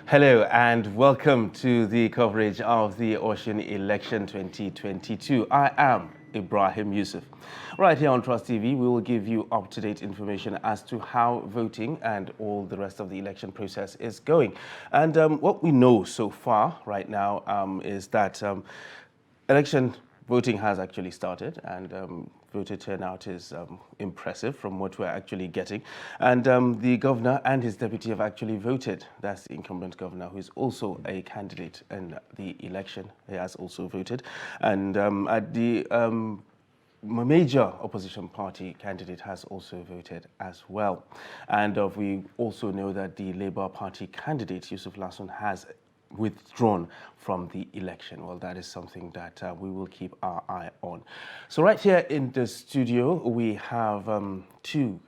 Hello and welcome to the coverage of the Osun election 2022. I am Ibrahim Yusuf. Right here on Trust TV, we will give you up-to-date information as to how voting and all the rest of the election process is going. And what we know so far right now is that election voting has actually started, and voter turnout is impressive from what we're actually getting. And the governor and his deputy have actually voted. That's the incumbent governor, who is also a candidate in the election. He has also voted. And at the major opposition party candidate has also voted as well. And we also know that the Labour Party candidate, Yusuf Lasun, has withdrawn from the election. Well, that is something that we will keep our eye on. So right here in the studio, we have two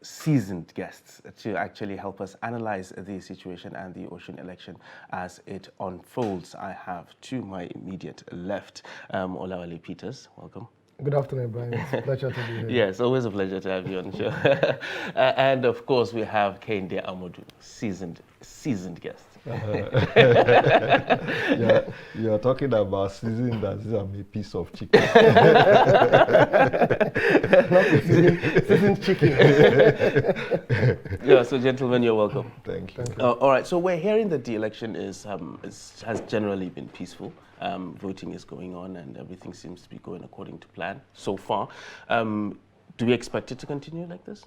seasoned guests to actually help us analyze the situation and the Osun election as it unfolds. I have to my immediate left, Olawale Peters. Welcome. Good afternoon, Brian. It's a pleasure to be here. Yes, always a pleasure to have you on the show. And of course, we have Kehinde Amodu, seasoned guest. You're talking about seasoned as if I'm a piece of chicken. Not seasoned chicken. Yeah, so gentlemen, you're welcome. Thank you. All right, so we're hearing that the election has generally been peaceful. Voting is going on and everything seems to be going according to plan so far. Do we expect it to continue like this?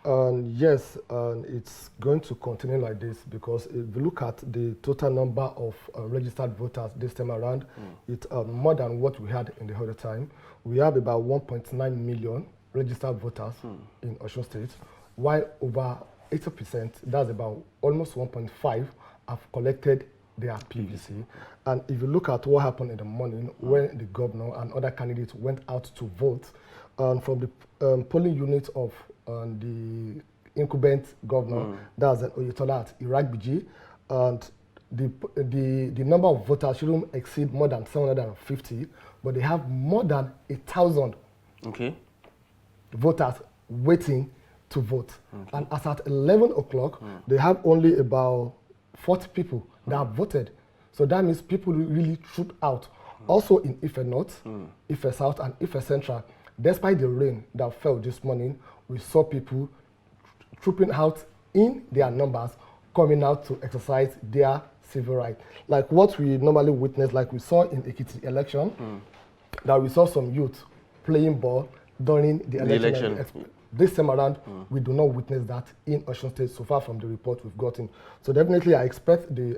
Yes, it's going to continue like this because if you look at the total number of registered voters this time around, it's more than what we had in the other time. We have about 1.9 million registered voters in Osun State, while over 80%, that's about almost 1.5, have collected their PVC. And if you look at what happened in the morning when the governor and other candidates went out to vote, from the polling unit of the incumbent governor, that's Oyetola at Iragbiji, and the number of voters shouldn't exceed more than 750, but they have more than 1,000 voters waiting to vote. And as at 11 o'clock, they have only about 40 people that have voted. So that means people really trooped out. Also in Ife North, Ife South, and Ife Central, despite the rain that fell this morning, we saw people trooping out in their numbers, coming out to exercise their civil right. Like what we normally witness, like we saw in Ekiti election, that we saw some youth playing ball during the election. This time around, we do not witness that in Osun State so far from the report we've gotten. So definitely I expect the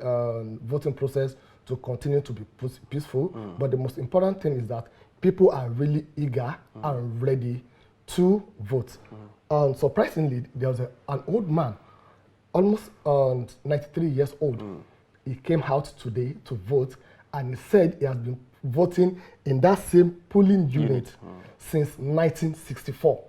voting process to continue to be peaceful, but the most important thing is that people are really eager and ready to vote. Surprisingly, there was an old man, almost 93 years old. He came out today to vote, and he said he has been voting in that same polling unit since 1964.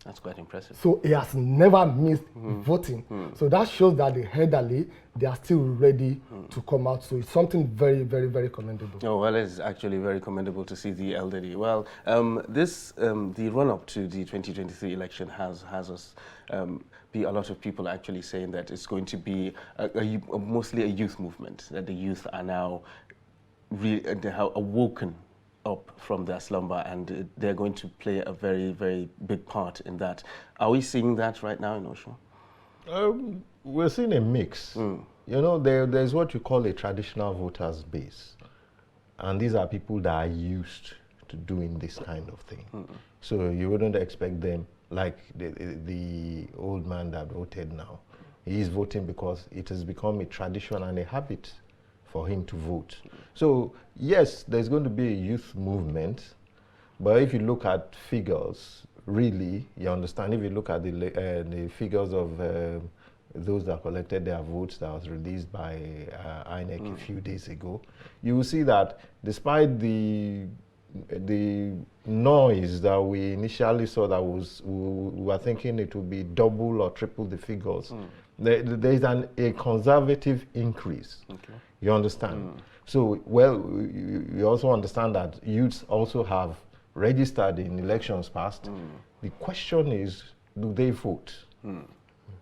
That's quite impressive. So he has never missed voting. So that shows that the elderly, they are still ready to come out. So it's something very, very, very commendable. Oh, well, it's actually very commendable to see the elderly. Well, the run-up to the 2023 election has us be a lot of people actually saying that it's going to be mostly a youth movement, that the youth are now they have awoken up from their slumber, and they're going to play a very, very big part in that. Are we seeing that right now in Osun? We're seeing a mix. You know, there's what you call a traditional voters base. And these are people that are used to doing this kind of thing. So you wouldn't expect them, like the old man that voted now. He is voting because it has become a tradition and a habit for him to vote. So yes, there's going to be a youth movement, but if you look at figures, really, you understand, if you look at the figures of those that collected their votes that was released by INEC a few days ago, you will see that despite the noise that we initially saw, that we were thinking it would be double or triple the figures, there is a conservative increase. You understand? So, well, you also understand that youths also have registered in elections past. The question is, do they vote?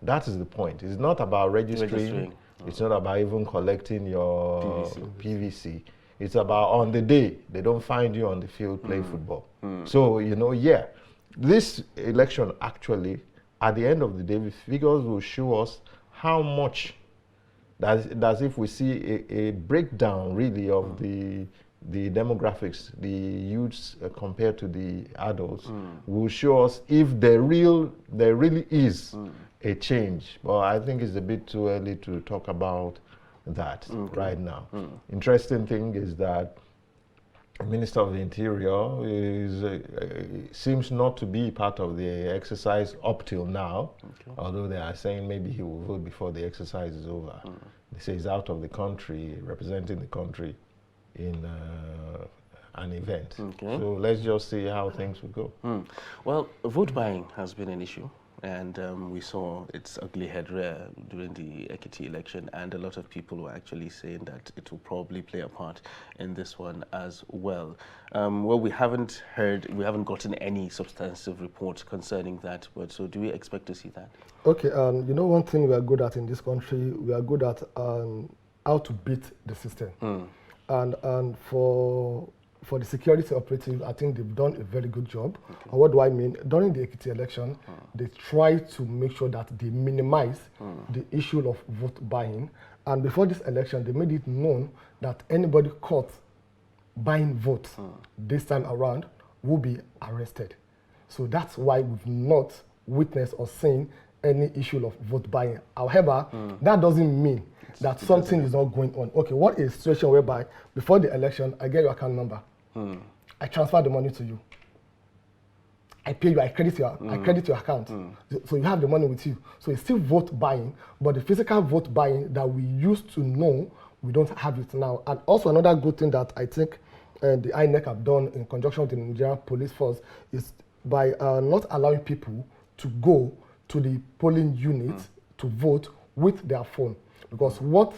That is the point. It's not about registering It's not about even collecting your PVC. It's about on the day they don't find you on the field playing football. So, you know, yeah, this election actually, at the end of the day, the figures will show us how much, that's if we see a breakdown really of the demographics, the youths compared to the adults, will show us if there really is a change. But I think it's a bit too early to talk about that right now. Interesting thing is that the Minister of the Interior seems not to be part of the exercise up till now, although they are saying maybe he will vote before the exercise is over. They say he's out of the country, representing the country in an event. So let's just see how things will go. Well, vote buying has been an issue, and we saw its ugly head rear during the Ekiti election, and a lot of people were actually saying that it will probably play a part in this one as well. Well, we haven't gotten any substantive report concerning that, but so do we expect to see that? Okay, you know, one thing we are good at in this country, we are good at how to beat the system. And for the security operative, I think they've done a very good job. And what do I mean? During the Ekiti election, they tried to make sure that they minimize the issue of vote buying. And before this election, they made it known that anybody caught buying votes this time around will be arrested. So that's why we've not witnessed or seen any issue of vote buying. However, that doesn't mean that something is not going on. Okay, what is a situation whereby before the election, I get your account number, I transfer the money to you, I pay you, I credit your account, so you have the money with you. So it's still vote buying, but the physical vote buying that we used to know, we don't have it now. And also another good thing that I think the INEC have done in conjunction with the Nigerian Police Force is by not allowing people to go to the polling unit to vote with their phone. Because what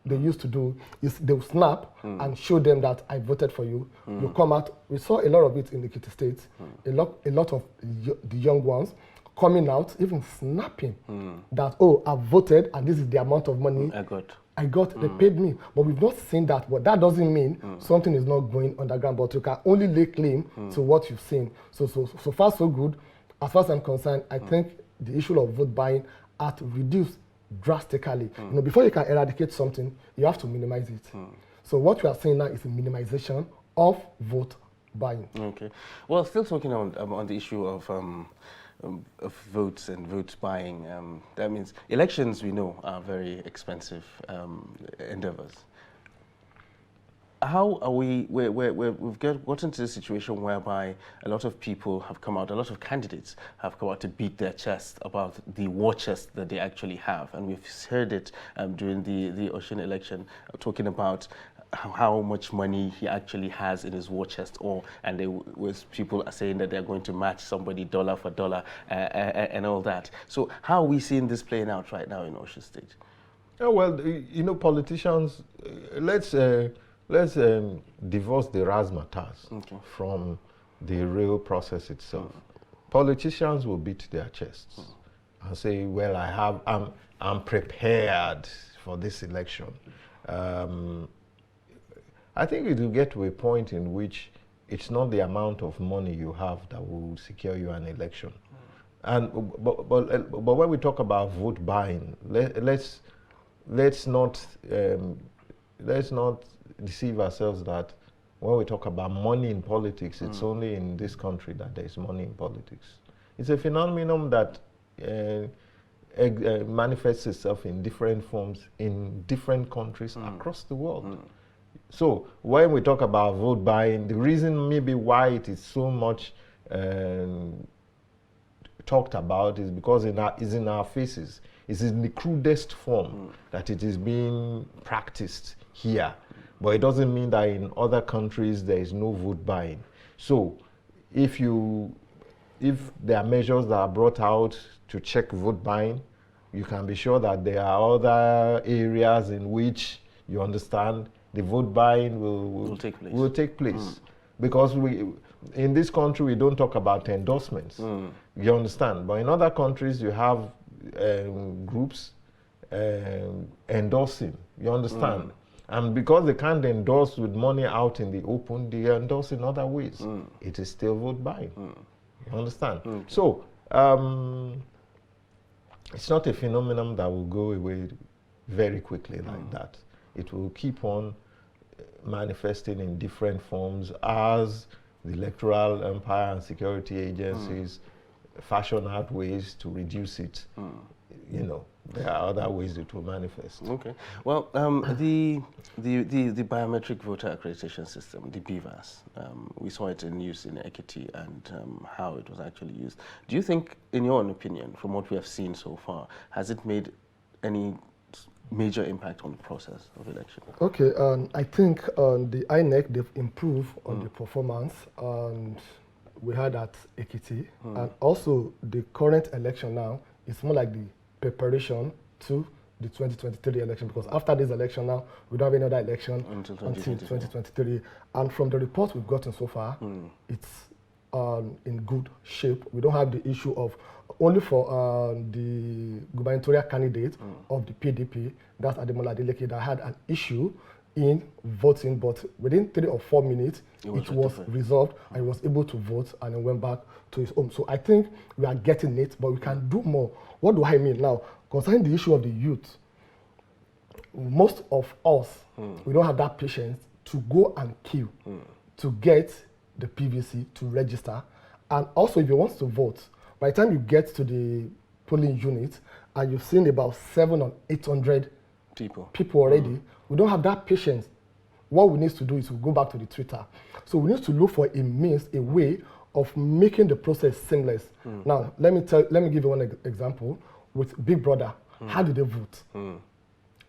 they used to do is they'll snap and show them that I voted for you. You come out. We saw a lot of it in the Ekiti State. A lot of the young ones coming out, even snapping that, oh, I voted and this is the amount of money I got. They paid me. But we've not seen that. But that doesn't mean something is not going underground. But you can only lay claim to what you've seen. So far, so good. As far as I'm concerned, I think the issue of vote buying had to reduce drastically. You know, before you can eradicate something, you have to minimize it. So what we are seeing now is a minimization of vote buying. Okay. Well, still talking on the issue of votes and vote buying, that means elections, we know, are very expensive endeavors. How are we've gotten to a situation whereby a lot of people have come out, a lot of candidates have come out to beat their chest about the war chest that they actually have. And we've heard it during the Osun election, talking about how much money he actually has in his war chest, people are saying that they're going to match somebody dollar for dollar and all that. So how are we seeing this playing out right now in Osun State? Oh, well, you know, politicians, let's divorce the razzmatazz from the real process itself. Politicians will beat their chests and say, well, I'm prepared for this election. I think it will get to a point in which it's not the amount of money you have that will secure you an election. But when we talk about vote buying, let's not deceive ourselves that when we talk about money in politics, it's only in this country that there's money in politics. It's a phenomenon that manifests itself in different forms in different countries across the world. So when we talk about vote buying, the reason maybe why it is so much talked about is because it's in our faces. It's in the crudest form that it is being practiced here. But it doesn't mean that in other countries there is no vote buying. So if there are measures that are brought out to check vote buying, you can be sure that there are other areas in which you understand the vote buying will take place. Because in this country we don't talk about endorsements. You understand? But in other countries you have groups, endorsing. You understand? And because they can't endorse with money out in the open, they endorse in other ways. It is still vote buying. You understand? So it's not a phenomenon that will go away very quickly like that. It will keep on manifesting in different forms as the electoral empire and security agencies fashion out ways to reduce it. You know, there are other ways it will manifest. Okay. Well, the biometric voter accreditation system, the BVAS, we saw it in use in Ekiti and how it was actually used. Do you think, in your own opinion, from what we have seen so far, has it made any major impact on the process of election? Okay, I think the INEC, they've improved on the performance, and we had at Ekiti, and also the current election now is more like the preparation to the 2023 election, because after this election now, we don't have another election until 2023. And from the reports we've gotten so far, it's in good shape. We don't have the issue of, only for the gubernatorial candidate of the PDP, that's Ademola Adeleke, that had an issue in voting, but within 3 or 4 minutes, it was resolved, and he was able to vote, and then went back to his home. So I think we are getting it, but we can do more. What do I mean now? Concerning the issue of the youth, most of us, we don't have that patience to go and queue to get the PVC to register. And also, if you want to vote, by the time you get to the polling unit and you've seen about 700 or 800 people already, we don't have that patience. What we need to do is to go back to the Twitter. So we need to look for a means, a way of making the process seamless. Now, let me give you one example. With Big Brother, how did they vote?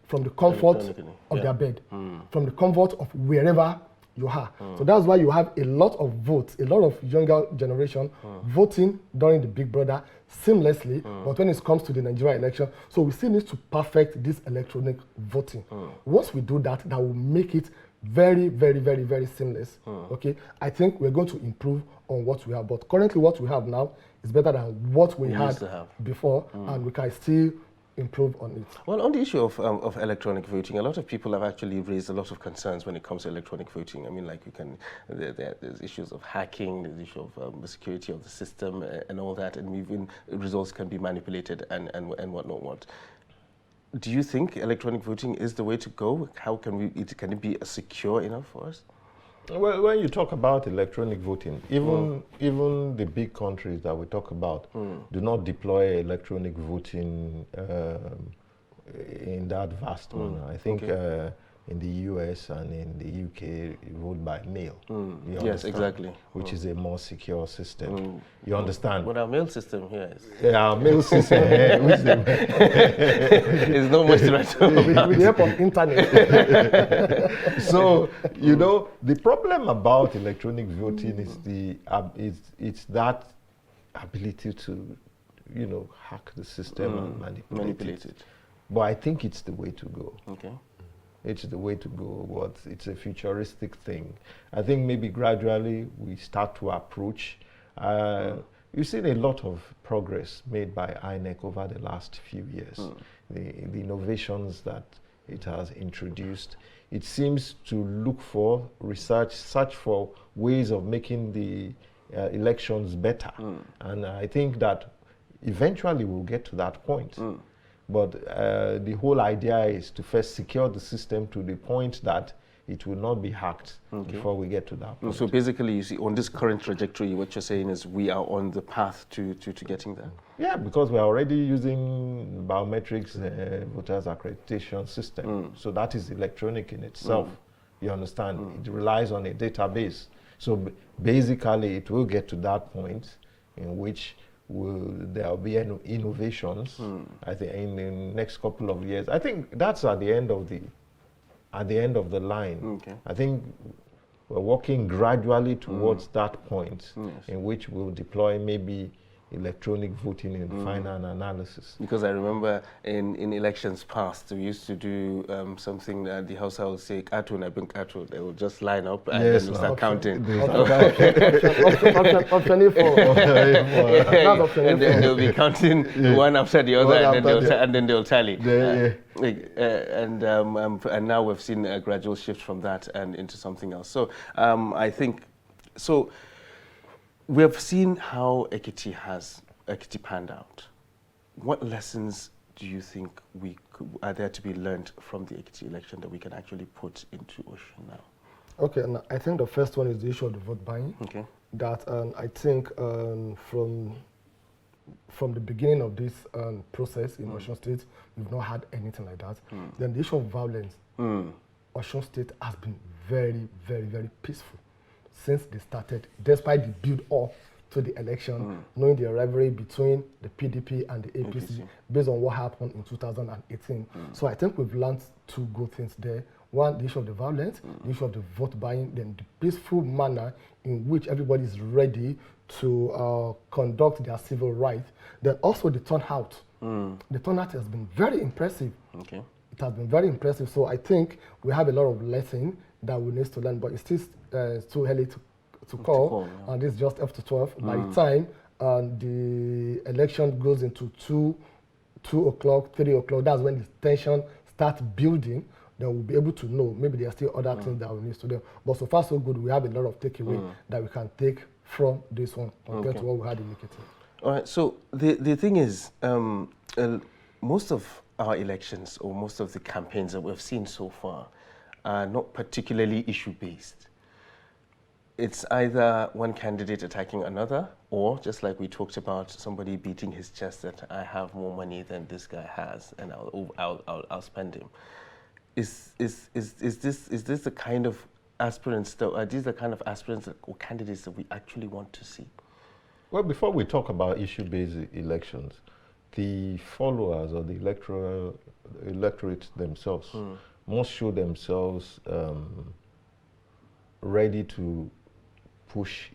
From the comfort of their bed, from the comfort of wherever you are. So that's why you have a lot of votes, a lot of younger generation voting during the Big Brother seamlessly, but when it comes to the Nigeria election, so we still need to perfect this electronic voting. Once we do that, that will make it very, very, very, very seamless. Okay, I think we're going to improve on what we have, but currently what we have now is better than what we had before, and we can still improve on it. Well, on the issue of electronic voting, a lot of people have actually raised a lot of concerns when it comes to electronic voting. I mean, like, there's issues of hacking, there's issue of the security of the system and all that, and even results can be manipulated and whatnot. Do you think electronic voting is the way to go? How can it be secure enough for us? Well, when you talk about electronic voting, even the big countries that we talk about do not deploy electronic voting in that vast manner. I think in the US and in the UK, you vote by mail. Yes, exactly. Which is a more secure system. You understand? But our mail system here is... Yeah, our mail system here, it's not much to write about. With the help of internet. So, you know, the problem about electronic voting is it's that ability to, you know, hack the system and manipulate it. But I think it's the way to go. Okay. It's the way to go. It's a futuristic thing. I think maybe gradually we start to approach. You've seen a lot of progress made by INEC over the last few years. The innovations that it has introduced. It seems to look for search for ways of making the elections better. And I think that eventually we'll get to that point. But the whole idea is to first secure the system to the point that it will not be hacked before we get to that point. So basically, you see, on this current trajectory, what you're saying is we are on the path to getting there. Yeah, because we're already using biometrics voters accreditation system. So that is electronic in itself. You understand? It relies on a database. So basically, it will get to that point in which there will be innovations. I think in the next couple of years. I think that's at the end of the line. I think we're working gradually towards that point in which we'll deploy maybe electronic voting in the final analysis. Because I remember in elections past, we used to do something that the Hausa would say, "Katu na bin katu." They would just line up and then we'll start counting. Option A for. That's option A And then they'll be counting one after the other, and then they'll tally. And now we've seen a gradual shift from that and into something else. So I think, so we have seen how Ekiti panned out. What lessons do you think are there to be learned from the Ekiti election that we can actually put into Osun now? Okay, and I think the first one is the issue of the vote buying. Okay. That I think from the beginning of this process in Osun State, we've not had anything like that. Then the issue of violence, Osun State has been very, very, very peaceful since they started, despite the build-up to the election, knowing the rivalry between the PDP and the APC, based on what happened in 2018. So I think we've learned two good things there. One, the issue of the violence, the issue of the vote buying, then the peaceful manner in which everybody is ready to conduct their civil rights. Then also the turnout. The turnout has been very impressive. Okay. It has been very impressive. So I think we have a lot of lessons that we need to learn, but it's still too early to call, and it's just after 12. By the time the election goes into 2 o'clock, 3 o'clock, that's when the tension starts building. Then we'll be able to know. Maybe there are still other things that we need to do. But so far, so good. We have a lot of takeaway that we can take from this one compared to what we had in Ekiti. All right. So the thing is, most of our elections or most of the campaigns that we've seen so far are not particularly issue-based. It's either one candidate attacking another, or just like we talked about, somebody beating his chest that I have more money than this guy has, and I'll spend him. Is this the kind of aspirants that are these the kind of aspirants or candidates that we actually want to see? Well, before we talk about issue-based elections, the followers or the electorate themselves must show themselves ready to push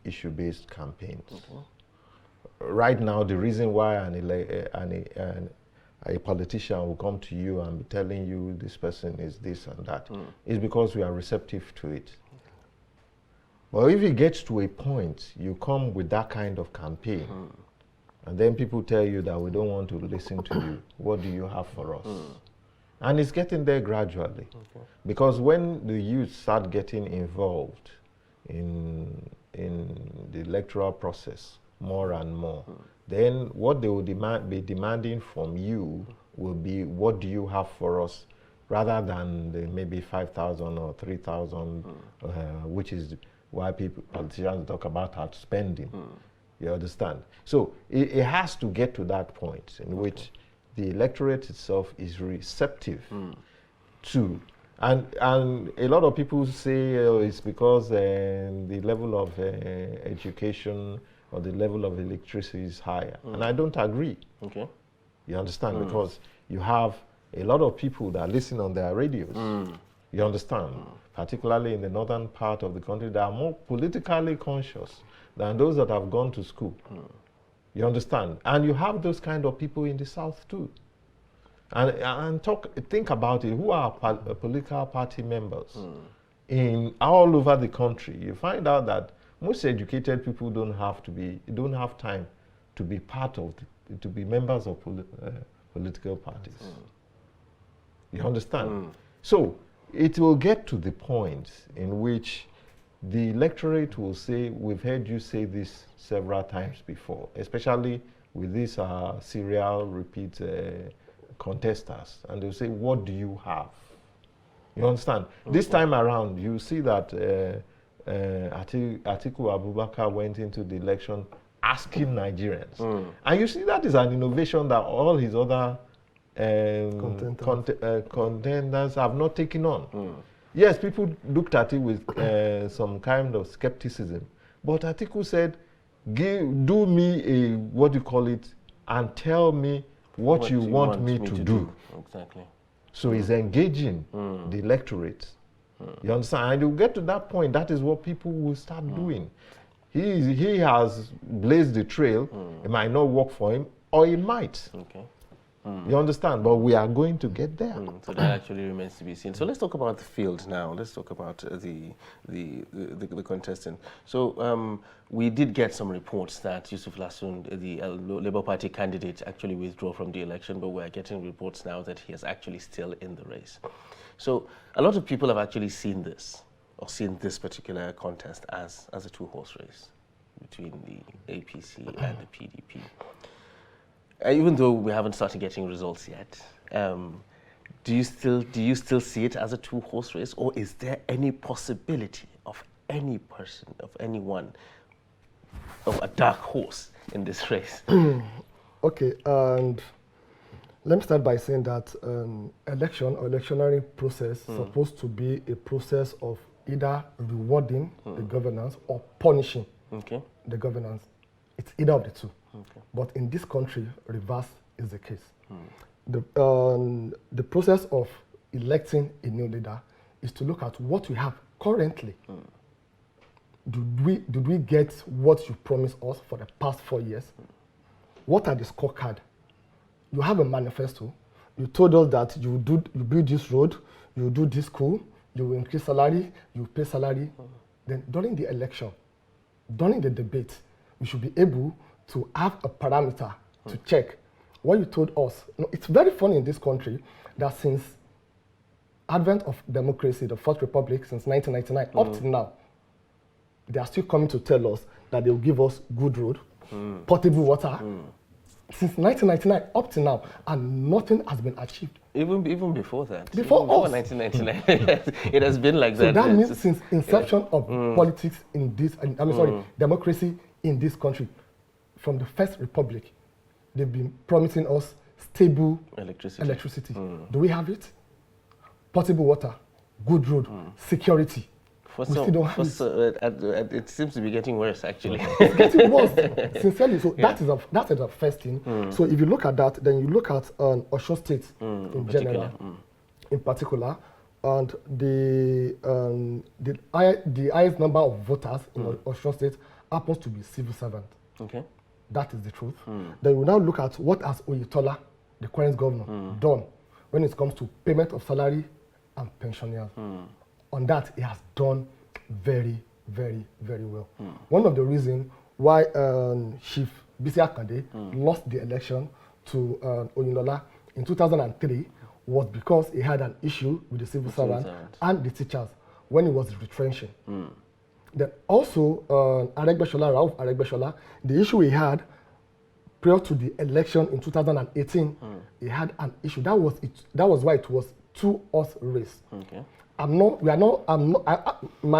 issue-based campaigns. Right now, the reason why a politician will come to you and be telling you this person is this and that is because we are receptive to it. But if it gets to a point, you come with that kind of campaign, and then people tell you that we don't want to listen to you. What do you have for us? And it's getting there gradually. Because when the youth start getting involved in the electoral process more and more, then what they will be demanding from you will be, what do you have for us, rather than the maybe 5,000 or 3,000, which is why politicians talk about outspending. You understand? So it has to get to that point in which the electorate itself is receptive to. And a lot of people say it's because the level of education or the level of electricity is higher. And I don't agree. Okay. You understand? Because you have a lot of people that listen on their radios. You understand? Particularly in the northern part of the country, that are more politically conscious than those that have gone to school. You understand? And you have those kind of people in the south too. And think about it. Who are political party members in all over the country? You find out that most educated people don't have time to be part of, to be members of political parties. You understand? So it will get to the point in which the electorate will say, we've heard you say this several times before, especially with these serial repeat contestants, and they'll say, what do you have? You understand? This time around, you see that Atiku Abubakar went into the election asking Nigerians. And you see that is an innovation that all his other contenders have not taken on. Yes, people looked at it with some kind of skepticism, but Atiku said, do me a, what do you call it, and tell me what you want me to do. Exactly. So he's engaging the electorate. You understand? And you get to that point, that is what people will start doing. He has blazed the trail. It might not work for him, or it might. Okay. You understand? But we are going to get there. So that actually remains to be seen. So let's talk about the field now. Let's talk about the contestant. So we did get some reports that Yusuf Lasun, the Labour Party candidate, actually withdrew from the election, but we are getting reports now that he is actually still in the race. So a lot of people have actually seen this, or seen this particular contest as a two-horse race between the APC and the PDP. Even though we haven't started getting results yet, do you still see it as a two-horse race, or is there any possibility of any person, of anyone, of a dark horse in this race? Okay, and let me start by saying that election or electionary process is supposed to be a process of either rewarding the governance or punishing the governance. It's either of the two. Okay. But in this country, reverse is the case. The process of electing a new leader is to look at what we have currently. Did we get what you promised us for the past 4 years? What are the scorecard? You have a manifesto. You told us that you build this road, you do this school, you will increase salary, you pay salary. Then during the election, during the debate, you should be able to have a parameter to check what you told us. You know, it's very funny in this country that since advent of democracy, the Fourth Republic, since 1999, up to now, they are still coming to tell us that they will give us good road, potable water, since 1999 up to now, and nothing has been achieved. Even before that. Before us. 1999, it has been like that. So that means since inception of politics in this, democracy in this country, from the First Republic, they've been promising us stable electricity. Do we have it? Potable water, good road, security. We still don't have it. It seems to be getting worse, actually. It's getting worse, sincerely. So that is the first thing. So if you look at that, then you look at Osun State in general, in particular, and the highest number of voters in Osun State happens to be civil servant. Okay. That is the truth. Then we now look at what has Oyetola, the current governor, done when it comes to payment of salary and pensioners. On that, he has done very, very, very well. One of the reasons why Chief Bisi Akande lost the election to Oyinlola in 2003 was because he had an issue with the civil servant and the teachers when he was retrenching. Then also, Rauf Aregbesola, the issue he had prior to the election in 2018, he had an issue. That was why it was two-horse race. Okay. My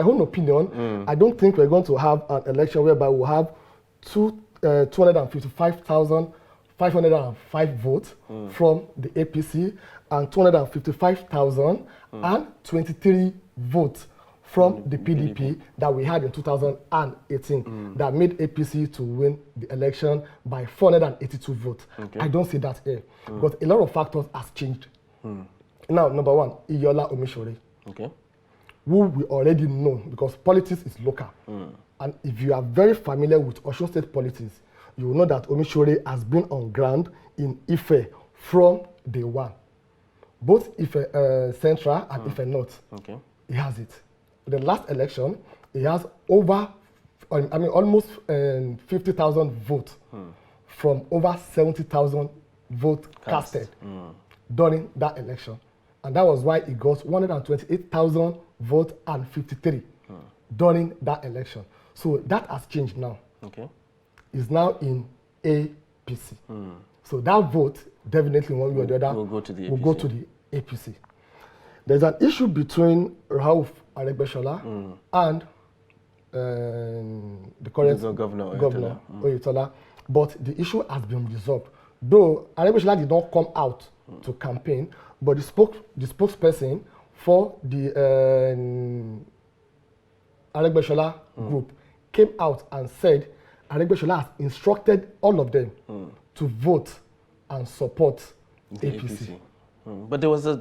own opinion, I don't think we're going to have an election whereby we'll have 255,505 votes from the APC and 255,023 votes from the PDP that we had in 2018 that made APC to win the election by 482 votes. Okay. I don't see that here because a lot of factors have changed. Now, number one, Iyola Omishore. Okay. Who we already know because politics is local. And if you are very familiar with Osun State politics, you will know that Omishore has been on ground in Ife from day one. Both Ife Central and Ife North. Okay. He has it. The last election, he has almost 50,000 votes from over 70,000 votes casted during that election. And that was why he got 128,000 votes and 53 during that election. So that has changed now. Okay. It's now in APC. So that vote definitely one way or the other will go to the APC. There's an issue between Rauf Aregbesola and the current governor Oyetola, but the issue has been resolved. Though Aregbesola did not come out to campaign, but the spokesperson for the Aregbesola group came out and said Aregbesola has instructed all of them to vote and support the APC. But there was a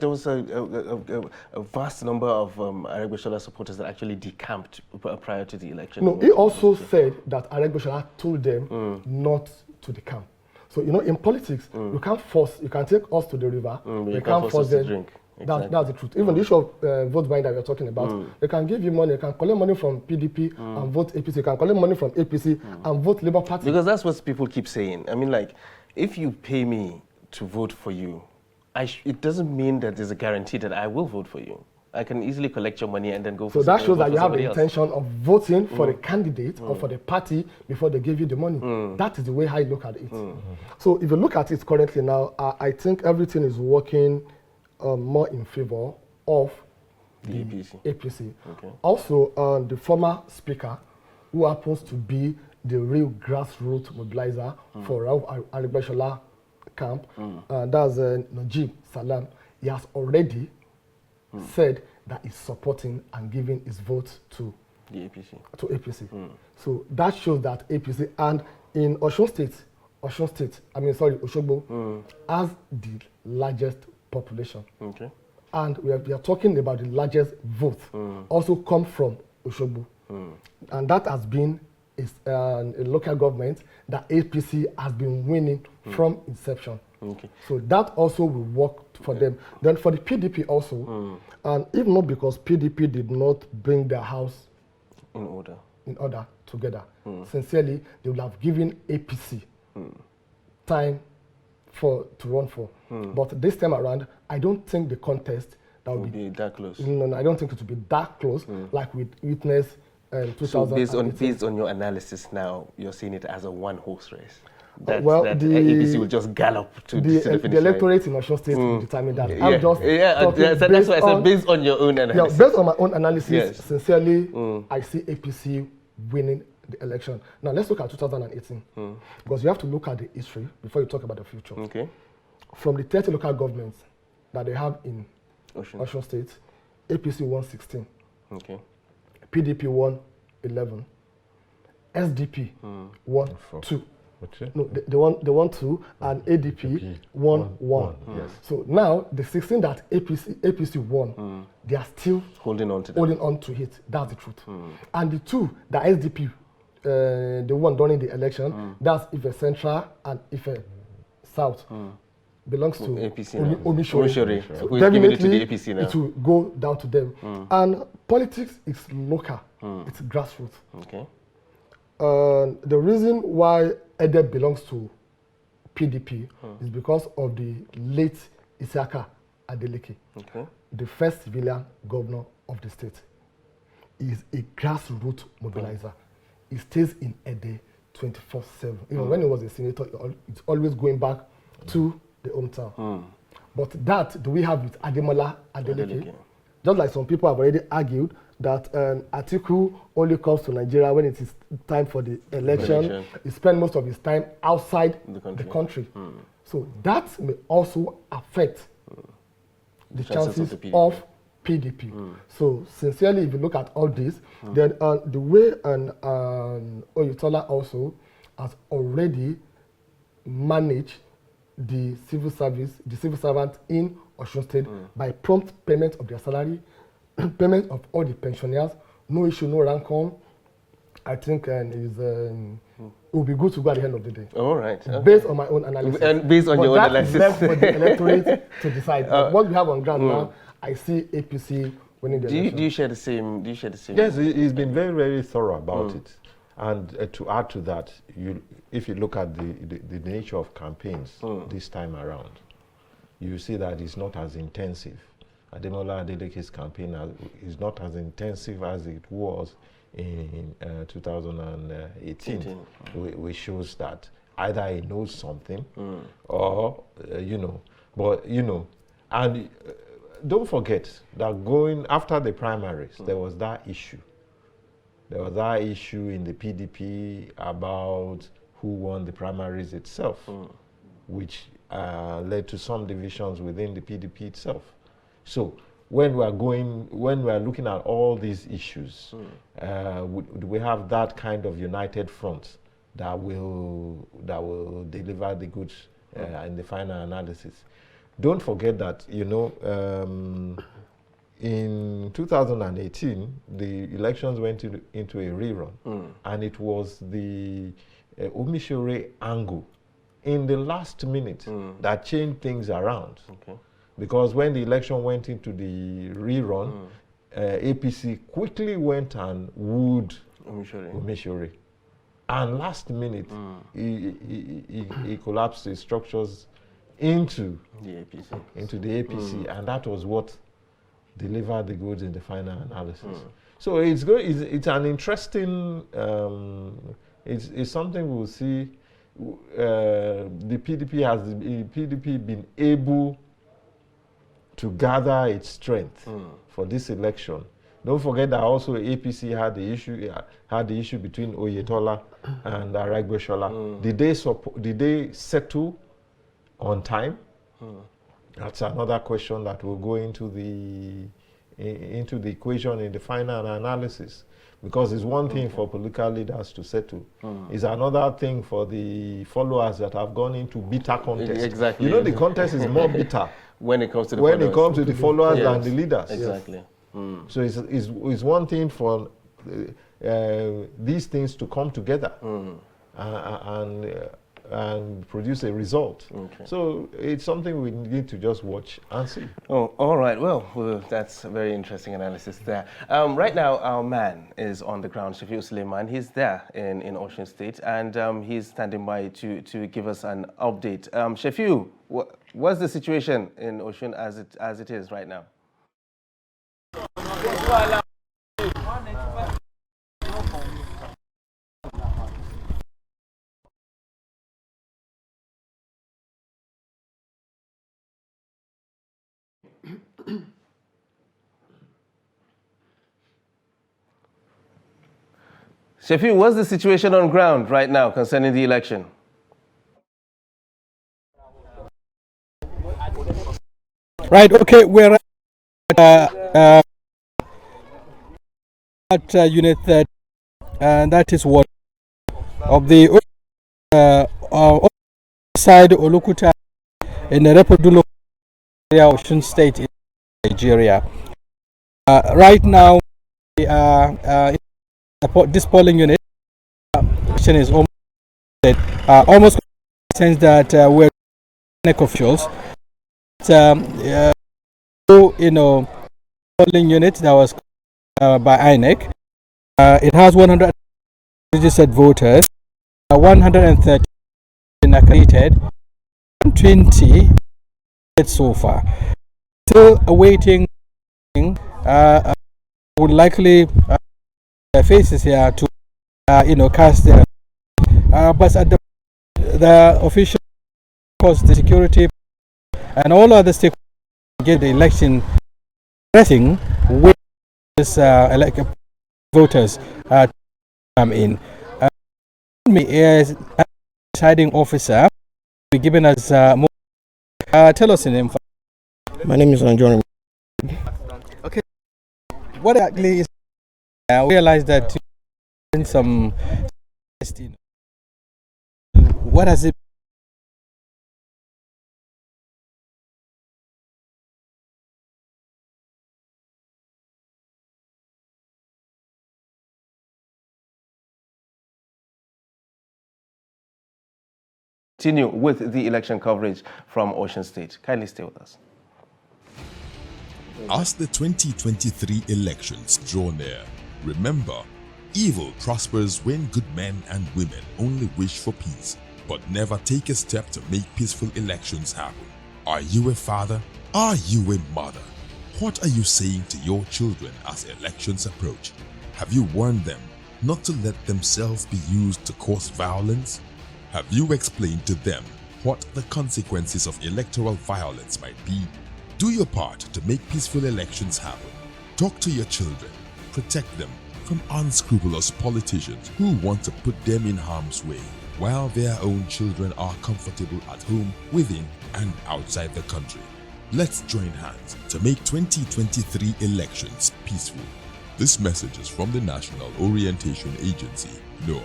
vast number of Aregbesola supporters that actually decamped prior to the election. No, he also said that Aregbesola told them not to decamp. So, you know, in politics, you can't force, you can take us to the river, you can't force them. To drink. Exactly. That's the truth. Even the issue of vote buying that we're talking about, they can give you money, you can collect money from PDP and vote APC, you can collect money from APC and vote Labour Party. Because that's what people keep saying. I mean, like, if you pay me to vote for you, it doesn't mean that there's a guarantee that I will vote for you. I can easily collect your money and then go for. So that shows that you have the intention of voting for the candidate or for the party before they give you the money. That is the way I look at it. So if you look at it currently now, I think everything is working more in favor of the APC. Okay. Also, the former speaker, who happens to be the real grassroots mobilizer for Aregbesola camp, that's Najib Salam. He has already said that he's supporting and giving his vote to the APC. So that shows that APC, and in Osun State, Osogbo, has the largest population. Okay. And we are talking about the largest vote also come from Osogbo. And that has been a local government that APC has been winning from inception. Okay. So that also will work for them. Then for the PDP also, and even not because PDP did not bring their house in order together. Sincerely, they would have given APC time to run for. But this time around, I don't think the contest that will be that close. No, I don't think it will be that close like we witnessed 2018. So based on your analysis now, you're seeing it as a one-horse race. That the APC will just gallop to the finish line. The electorate in Osun State will determine that. That's why I said based on your own analysis. Yeah, based on my own analysis, sincerely, I see APC winning the election. Now let's look at 2018, because you have to look at the history before you talk about the future. Okay. From the 30 local governments that they have in Osun State, APC won 16. Okay. PDP won 11. SDP won 2. No, they won 2, and ADP won 1. Yes. So now the 16 that APC won, they are still holding on to it. That's the truth. And the 2 that SDP they won during the election, that's Ife Central and Ife South, belongs to APC Omishore. So definitely it to the APC now. It will go down to them. And politics is local. It's grassroots. Okay. The reason why Ede belongs to PDP is because of the late Isiaka Adeleke, the first civilian governor of the state. He is a grassroots mobilizer. He stays in Ede 24/7. Even when he was a senator, it's always going back to the hometown. But that do we have with Ademola Adeleke? Just like some people have already argued that Atiku only comes to Nigeria when it is time for the election. He spends most of his time outside the country. So that may also affect the chances of PDP. So sincerely, if you look at all this, then the way Oyetola also has already managed the civil servant in Osun State by prompt payment of their salary, payment of all the pensioners, no issue, no rancor. I think it will be good to go at the end of the day. All right. Okay. Based on my own analysis. And based on your own analysis. Left for the electorate to decide. What we have on ground now, I see APC winning the election. Do you share the same? Yes, he's been very, very thorough about it. And to add to that, if you look at the nature of campaigns this time around, you see that it's not as intensive. Ademola Adeleke's campaign is not as intensive as it was in 2018, which shows that either he knows something or, and don't forget that going after the primaries, there was that issue. There was that issue in the PDP about who won the primaries itself, which led to some divisions within the PDP itself. So when we are looking at all these issues, do we have that kind of united front that will deliver the goods in the final analysis? don't forget that, in 2018, the elections went into a rerun, and it was the Omishore angle in the last minute that changed things around. Okay. Because when the election went into the rerun, APC quickly went and wooed Omishore. And last minute, he collapsed his structures into the APC, and that was what delivered the goods in the final analysis. So it's good. It's an interesting. It's something we'll see. The PDP been able to gather its strength for this election. Don't forget that also APC had the issue between Oyetola and Aragbeshola. Did they settle on time? That's another question that will go into the equation in the final analysis. Because it's one thing for political leaders to settle. It's another thing for the followers that have gone into bitter contest. Exactly. The contest is more bitter when it comes to the followers than the leaders. Exactly. So it's one thing for these things to come together and produce a result. Okay. So it's something we need to just watch and see. Oh, all right. Well, that's a very interesting analysis there. Right now, our man is on the ground, Shafiu Suleiman. He's there in Osun State, and he's standing by to give us an update. Shafiu, what's the situation in Osun as it is right now? Shafiu, what's the situation on ground right now concerning the election? Right, okay, we're at Unit 30, and that is what of the side Olukuta in the Repodulo area of Osun State in Nigeria. Right now, we are this polling unit is almost sense that we're officials. Polling unit that was by INEC. It has 100 registered voters, 130 been accredited, 20 so far. Still awaiting. Would likely their faces here to cast their but at the official, of course, the security and all other stakeholders get the election pressing with this voters to come in. Me is deciding officer be given us more. Tell us your name. My name is John. Okay. What exactly is? I realized that in some. What has it? Continue with the election coverage from Osun State. Kindly stay with us. As the 2023 elections draw near, remember, evil prospers when good men and women only wish for peace, but never take a step to make peaceful elections happen. Are you a father? Are you a mother? What are you saying to your children as elections approach? Have you warned them not to let themselves be used to cause violence? Have you explained to them what the consequences of electoral violence might be? Do your part to make peaceful elections happen. Talk to your children. Protect them from unscrupulous politicians who want to put them in harm's way, while their own children are comfortable at home, within and outside the country. Let's join hands to make 2023 elections peaceful. This message is from the National Orientation Agency, NOAA.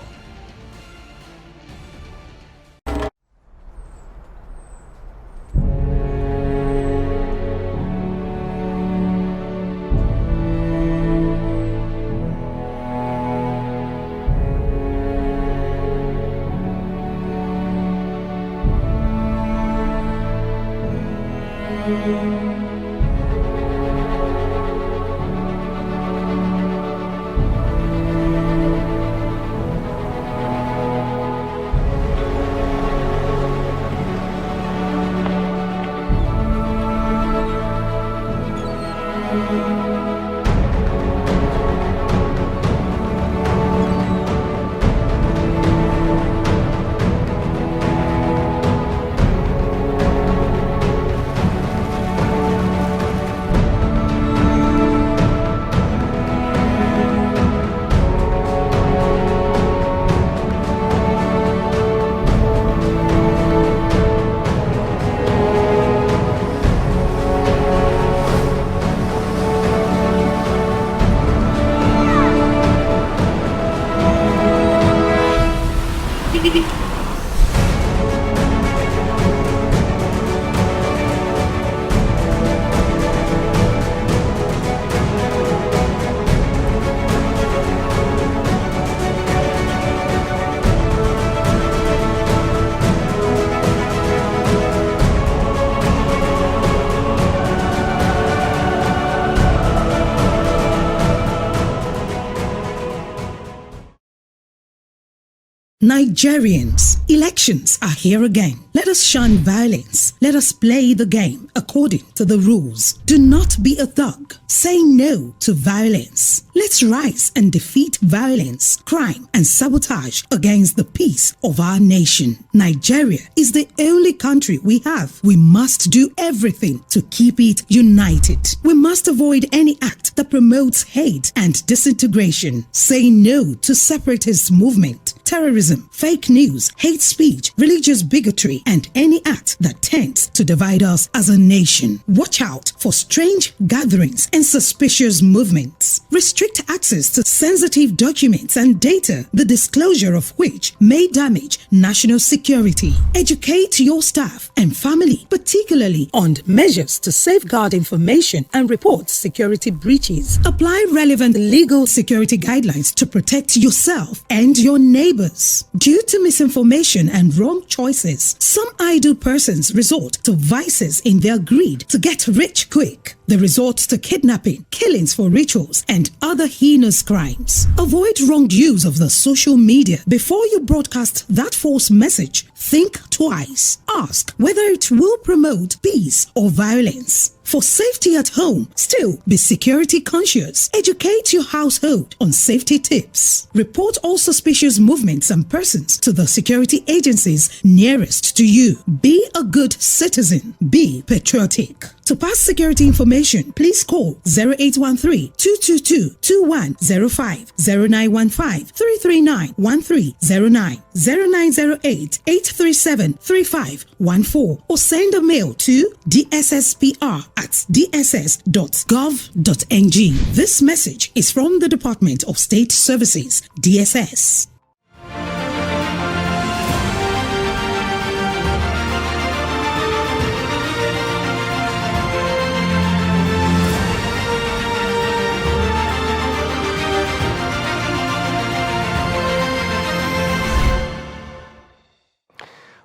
Nigerians, elections are here again. Let us shun violence. Let us play the game according to the rules. Do not be a thug. Say no to violence. Let's rise and defeat violence, crime, and sabotage against the peace of our nation. Nigeria is the only country we have. We must do everything to keep it united. We must avoid any act that promotes hate and disintegration. Say no to separatist movement, terrorism, fake news, hate speech, religious bigotry, and any act that tends to divide us as a nation. Watch out for strange gatherings and suspicious movements. Restrict access to sensitive documents and data, the disclosure of which may damage national security. Educate your staff and family, particularly on measures to safeguard information and report security breaches. Apply relevant legal security guidelines to protect yourself and your neighbors. Due to misinformation and wrong choices, some idle persons resort to vices in their greed to get rich quick. They resort to kidnapping, killings for rituals, and other heinous crimes. Avoid wrong use of the social media. Before you broadcast that false message, think twice. Ask whether it will promote peace or violence. For safety at home, still be security conscious. Educate your household on safety tips. Report all suspicious movements and persons to the security agencies nearest to you. Be a good citizen. Be patriotic. To pass security information, please call 0813-222-2105, 0915-339-1309, 0908-837-3514, or send a mail to dsspr@dss.gov.ng. This message is from the Department of State Services, DSS.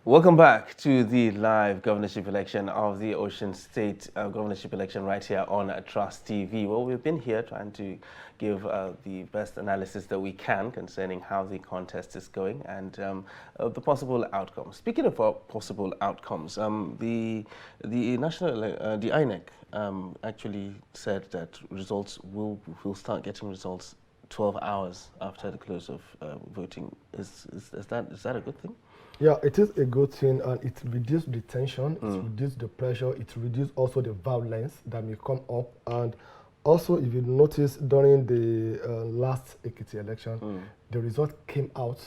Welcome back to the live governorship election of the Osun State governorship election right here on Trust TV. Well, we've been here trying to give the best analysis that we can concerning how the contest is going and the possible outcomes. Speaking of possible outcomes, the INEC actually said that results will start getting results 12 hours after the close of voting. Is that a good thing? Yeah, it is a good thing, and it reduces the tension, it reduces the pressure, it reduces also the violence that may come up. And also, if you notice, during the last Ekiti election, the result came out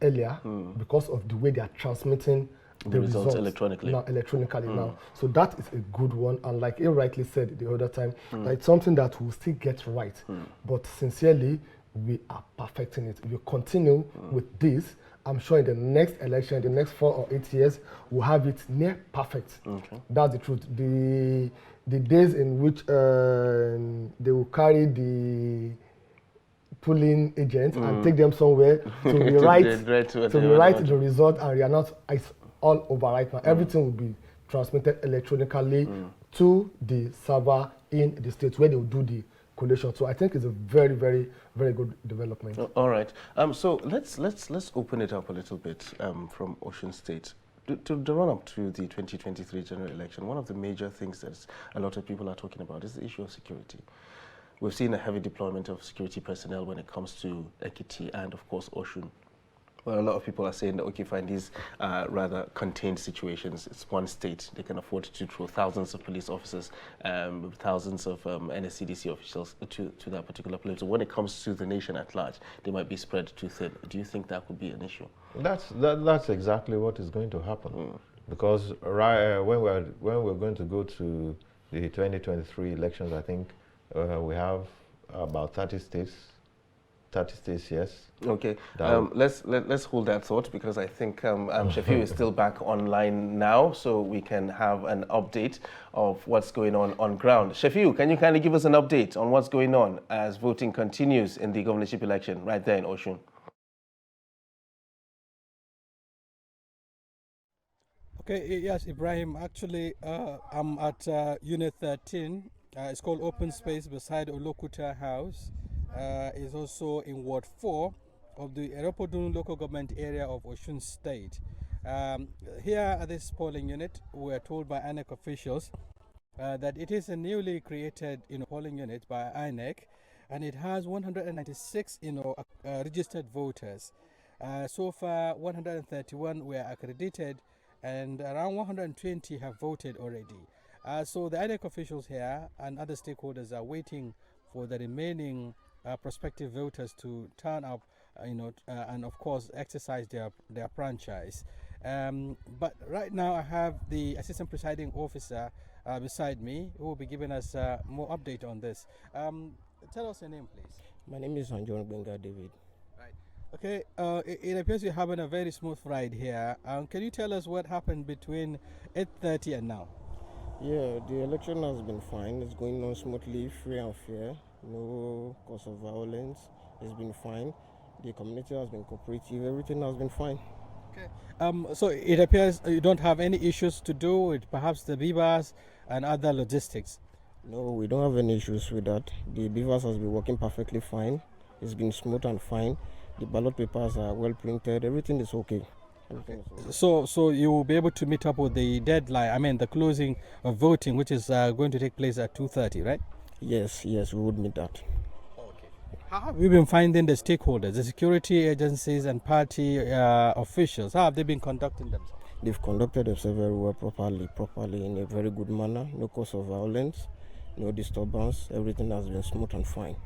earlier because of the way they are transmitting the results electronically. Now. So that is a good one. And like you rightly said the other time, it's something that we'll still get right. But sincerely, we are perfecting it. If you continue with this, I'm sure in the next election, the next 4 or 8 years, we'll have it near perfect. Okay. That's the truth. The days in which they will carry the polling agents and take them somewhere to rewrite the result, and we are not, it's all over right now. Everything will be transmitted electronically to the server in the states where they will do the collation. So I think it's a very, very, very good development. All right. So let's open it up a little bit from Osun State. To the run-up to the 2023 general election, one of the major things that a lot of people are talking about is the issue of security. We've seen a heavy deployment of security personnel when it comes to Ekiti and, of course, Osun. Well, a lot of people are saying that, okay, fine, these rather contained situations. It's one state. They can afford to throw thousands of police officers, thousands of NSCDC officials to that particular place. So when it comes to the nation at large, they might be spread too thin. Do you think that could be an issue? That's exactly what is going to happen. Because when we're going to go to the 2023 elections, I think we have about 30 states. 30 states, yes. Okay, let's hold that thought, because I think Shafiu is still back online now, so we can have an update of what's going on ground. Shafiu, can you kind of give us an update on what's going on as voting continues in the governorship election right there in Osun? Okay, yes, Ibrahim. Actually, I'm at Unit 13. It's called Open Space beside Olokuta House. Is also in Ward 4. of the Eropodun local government area of Osun State. Here at this polling unit, we are told by INEC officials that it is a newly created polling unit by INEC, and it has 196 registered voters. So far, 131 were accredited, and around 120 have voted already. So the INEC officials here and other stakeholders are waiting for the remaining prospective voters to turn up, and of course exercise their franchise. But right now I have the assistant presiding officer beside me, who will be giving us more update on this. Tell us your name, please. My name is John Benga David. Right. Okay. It appears you're having a very smooth ride here. Can you tell us what happened between 8:30 and now? Yeah, the election has been fine. It's going on smoothly, free and fair. No cause of violence. It's been fine. The community has been cooperative. Everything has been fine. Okay. So it appears you don't have any issues to do with perhaps the beavers and other logistics. No, we don't have any issues with that. The beavers has been working perfectly fine. It's been smooth and fine. The ballot papers are well printed. Everything is okay. So you will be able to meet up with the deadline. I mean, the closing of voting, which is going to take place at 2:30, right? Yes, we would meet that. Okay. How have you been finding the stakeholders, the security agencies and party officials? How have they been conducting themselves? They've conducted themselves very well, properly in a very good manner. No cause of violence, no disturbance. Everything has been smooth and fine.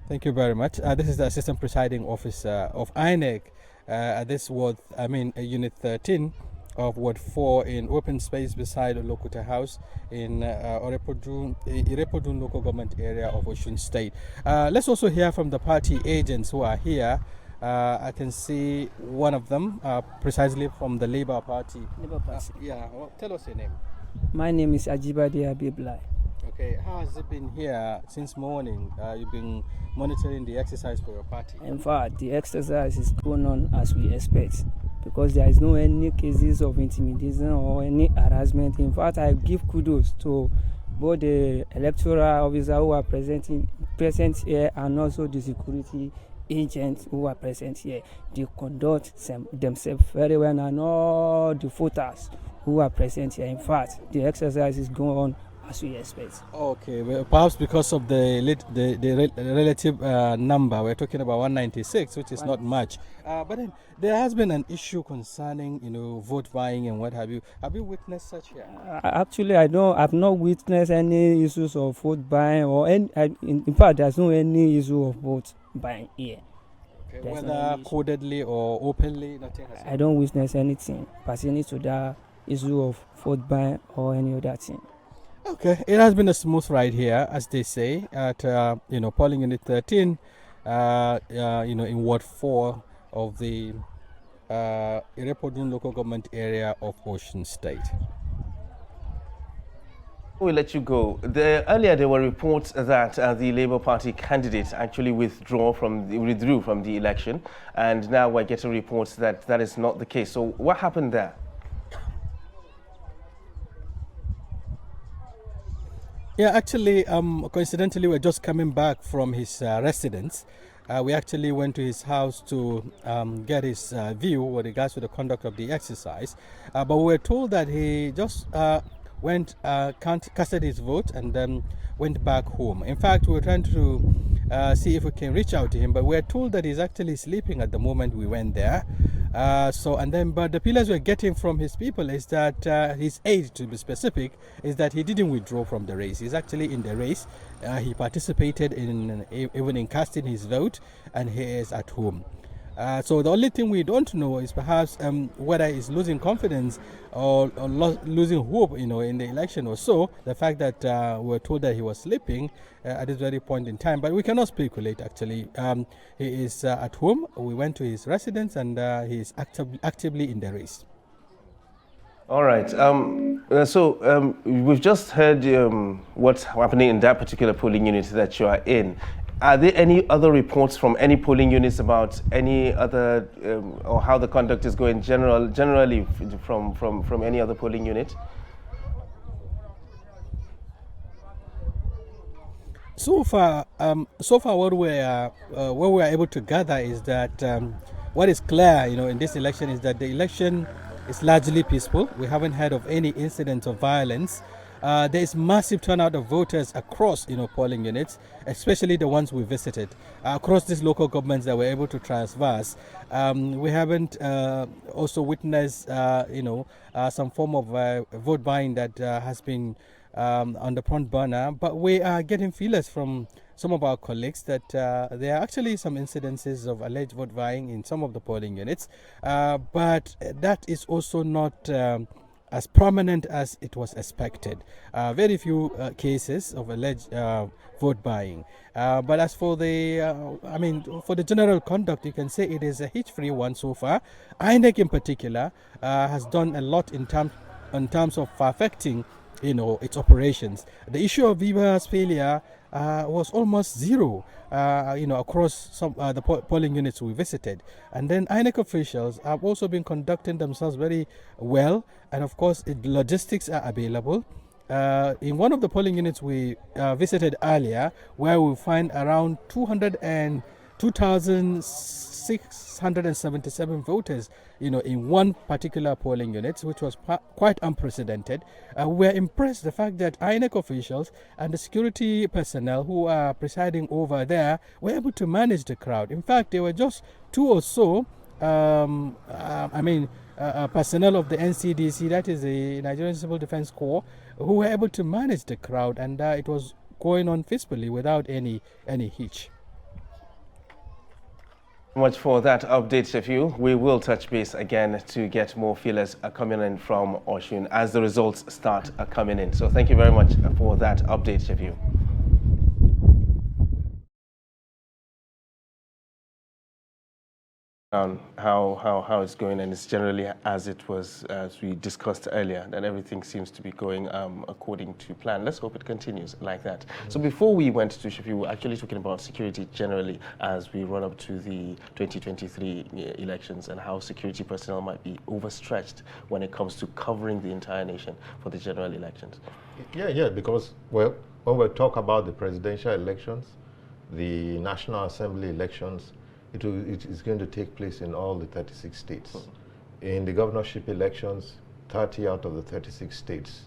Thank you very much. This is the assistant presiding officer of INEC at this ward, Unit 13 of Ward 4 in open space beside Lokuta House in Irepodun local government area of Osun State. Let's also hear from the party agents who are here. I can see one of them, precisely from the Labour Party. Tell us your name. My name is Ajibade Abiblai. Okay, how has it been here since morning? You've been monitoring the exercise for your party. In fact, the exercise is going on as we expect, because there is no any cases of intimidation or any harassment. In fact, I give kudos to both the electoral officers who are present here and also the security agents who are present here. They conduct themselves very well, and all the voters who are present here. In fact, the exercise is going on as we expect. Okay, well, perhaps because of the relative number, we're talking about 196, which is not much. But then there has been an issue concerning, vote buying and what have you. Have you witnessed such here? Actually, I've not witnessed any issues of vote buying or any. In fact, there's no any issue of vote buying here. Okay, whether codedly or openly, nothing has happened. I don't witness anything pertaining to that issue of vote buying or any other thing. Okay, it has been a smooth ride here, as they say, at polling unit 13, in Ward 4 of the Irepodun local government area of Osun State. We'll let you go. Earlier there were reports that the Labour Party candidate actually withdrew from the election, and now we're getting reports that that is not the case. So what happened there? Yeah, actually, coincidentally, we're just coming back from his residence. We actually went to his house to get his view with regards to the conduct of the exercise. But we were told that he just went, casted his vote and then went back home. In fact, we were trying to see if we can reach out to him, but we were told that he's actually sleeping at the moment we went there. But the pillars we're getting from his people is that his age, to be specific, is that he didn't withdraw from the race. He's actually in the race. He participated even in casting his vote, and he is at home. So the only thing we don't know is perhaps whether he's losing confidence or losing hope, in the election or so. The fact that we were told that he was sleeping at this very point in time, but we cannot speculate. Actually, he is at home. We went to his residence, and he is actively in the race. All right. So we've just heard what's happening in that particular polling unit that you are in. Are there any other reports from any polling units about any other or how the conduct is going generally from any other polling unit? So far, what we are able to gather is that what is clear, in this election is that the election is largely peaceful. We haven't heard of any incidents of violence. There is massive turnout of voters across, polling units, especially the ones we visited across these local governments that were able to traverse. We haven't also witnessed, some form of vote buying that has been on the front burner, but we are getting feelers from some of our colleagues that there are actually some incidences of alleged vote buying in some of the polling units, but that is also not as prominent as it was expected. Very few cases of alleged vote buying. But as for for the general conduct, you can say it is a hitch-free one so far. INEC in particular has done a lot in terms of perfecting its operations. The issue of Viva's failure was almost zero, across some the polling units we visited. And then INEC officials have also been conducting themselves very well, and of course, logistics are available. In one of the polling units we visited earlier, where we find around 2,677 voters, in one particular polling unit, which was quite unprecedented. We're impressed the fact that INEC officials and the security personnel who are presiding over there were able to manage the crowd. In fact, there were just two or so personnel of the NCDC, that is the Nigerian Civil Defense Corps, who were able to manage the crowd, and it was going on peacefully without any hitch. Much for that update, Shafiu. We will touch base again to get more feelers coming in from Osun as the results start coming in. So thank you very much for that update, Shafiu. How it's going, and it's generally as it was, as we discussed earlier, that everything seems to be going according to plan. Let's hope it continues like that. So before we went to Shafi, we were actually talking about security generally as we run up to the 2023 elections and how security personnel might be overstretched when it comes to covering the entire nation for the general elections. Yeah, because, well, when we talk about the presidential elections, the National Assembly elections, it is going to take place in all the 36 states. In the governorship elections, 30 out of the 36 states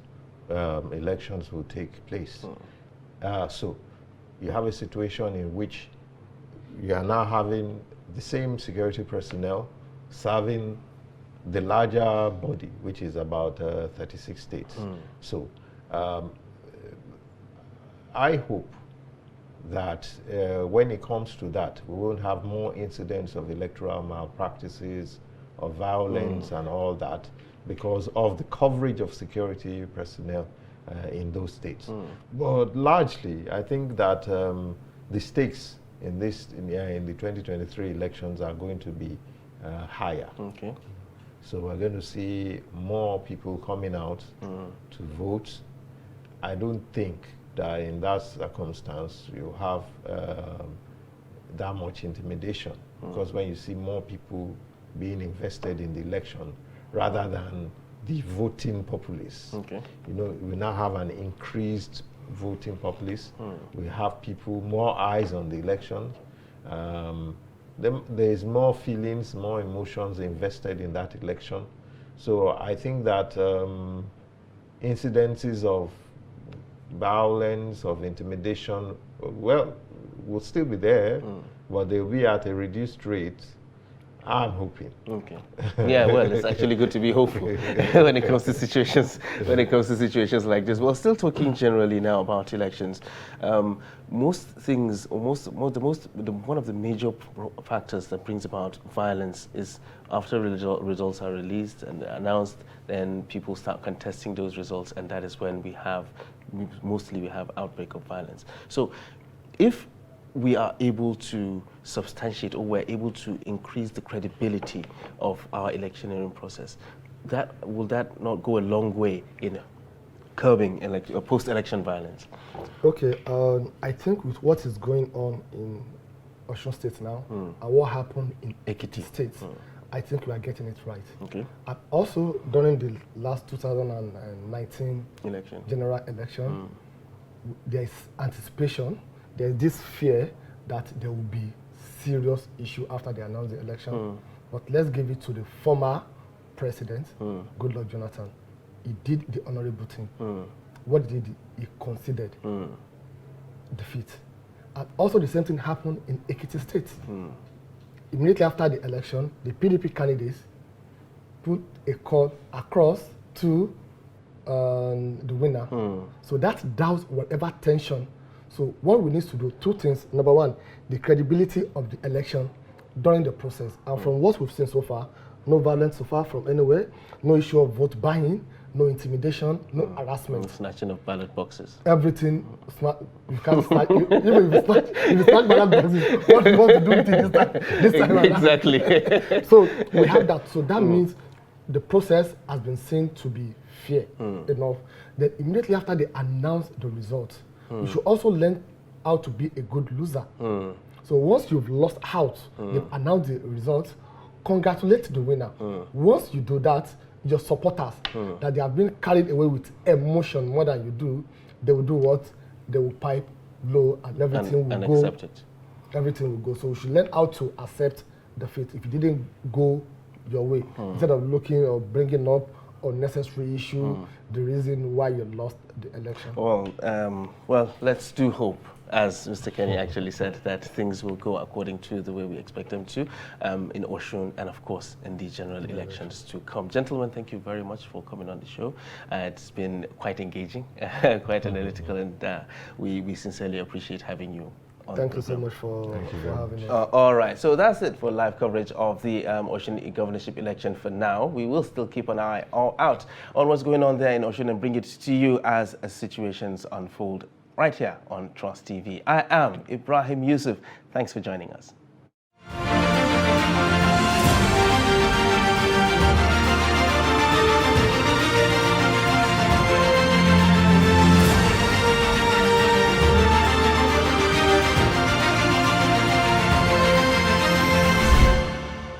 elections will take place. So you have a situation in which you are now having the same security personnel serving the larger body, which is about 36 states. So I hope that when it comes to that, we won't have more incidents of electoral malpractices, of violence and all that, because of the coverage of security personnel in those states. But largely, I think that the stakes in the 2023 elections are going to be higher. Okay. So we're going to see more people coming out to vote. I don't think that in that circumstance you have that much intimidation, because when you see more people being invested in the election rather than the voting populace, we now have an increased voting populace. We have people, more eyes on the election. There is more feelings, more emotions invested in that election. So I think that incidences of violence, of intimidation, well, will still be there, but they'll be at a reduced rate. I'm hoping. Okay. Yeah, well, it's actually good to be hopeful when it comes to situations like this. We're still talking generally now about elections. Most things, or one of the major factors that brings about violence is after results are released and announced, then people start contesting those results, and that is when we have outbreak of violence. So, if we are able to substantiate, or we're able to increase the credibility of our electioneering process, will that not go a long way in curbing post-election violence? Okay, I think with what is going on in Osun State now, and what happened in Ekiti State, I think we are getting it right. Okay. And also, during the last 2019 election, general election, there is anticipation there's this fear that there will be serious issue after they announce the election. But let's give it to the former president, Goodluck Jonathan. He did the honorable thing. What did he considered? Defeat. And also the same thing happened in Ekiti State. Immediately after the election, the PDP candidates put a call across to the winner. So that doused whatever tension. So what we need to do, two things. Number one, the credibility of the election during the process. And from what we've seen so far, no violence so far from anywhere, no issue of vote buying, no intimidation, no harassment. No snatching of ballot boxes. Everything smart. You can't snatch. Even if you snatch ballot boxes, what do you want to do with it this time around? Exactly. So we have that. So that means the process has been seen to be fair enough. Then immediately after they announce the results, you should also learn how to be a good loser. So once you've lost out, they've announced the results, congratulate the winner. Once you do that, your supporters, that they have been carried away with emotion more than you do, they will do what? They will pipe low and everything will go. Accept it. Everything will go. So we should learn how to accept defeat. If it didn't go your way, instead of looking or bringing up unnecessary issue, the reason why you lost the election. Well, let's do hope, as Mr. Kenny actually said, that things will go according to the way we expect them to in Osun and, of course, in the general elections to come. Gentlemen, thank you very much for coming on the show. It's been quite engaging, quite analytical, and we sincerely appreciate having you. Thank you so much for having us. All right, so that's it for live coverage of the Osun governorship election for now. We will still keep an eye out on what's going on there in Osun and bring it to you as situations unfold right here on Trust TV. I am Ibrahim Yusuf. Thanks for joining us.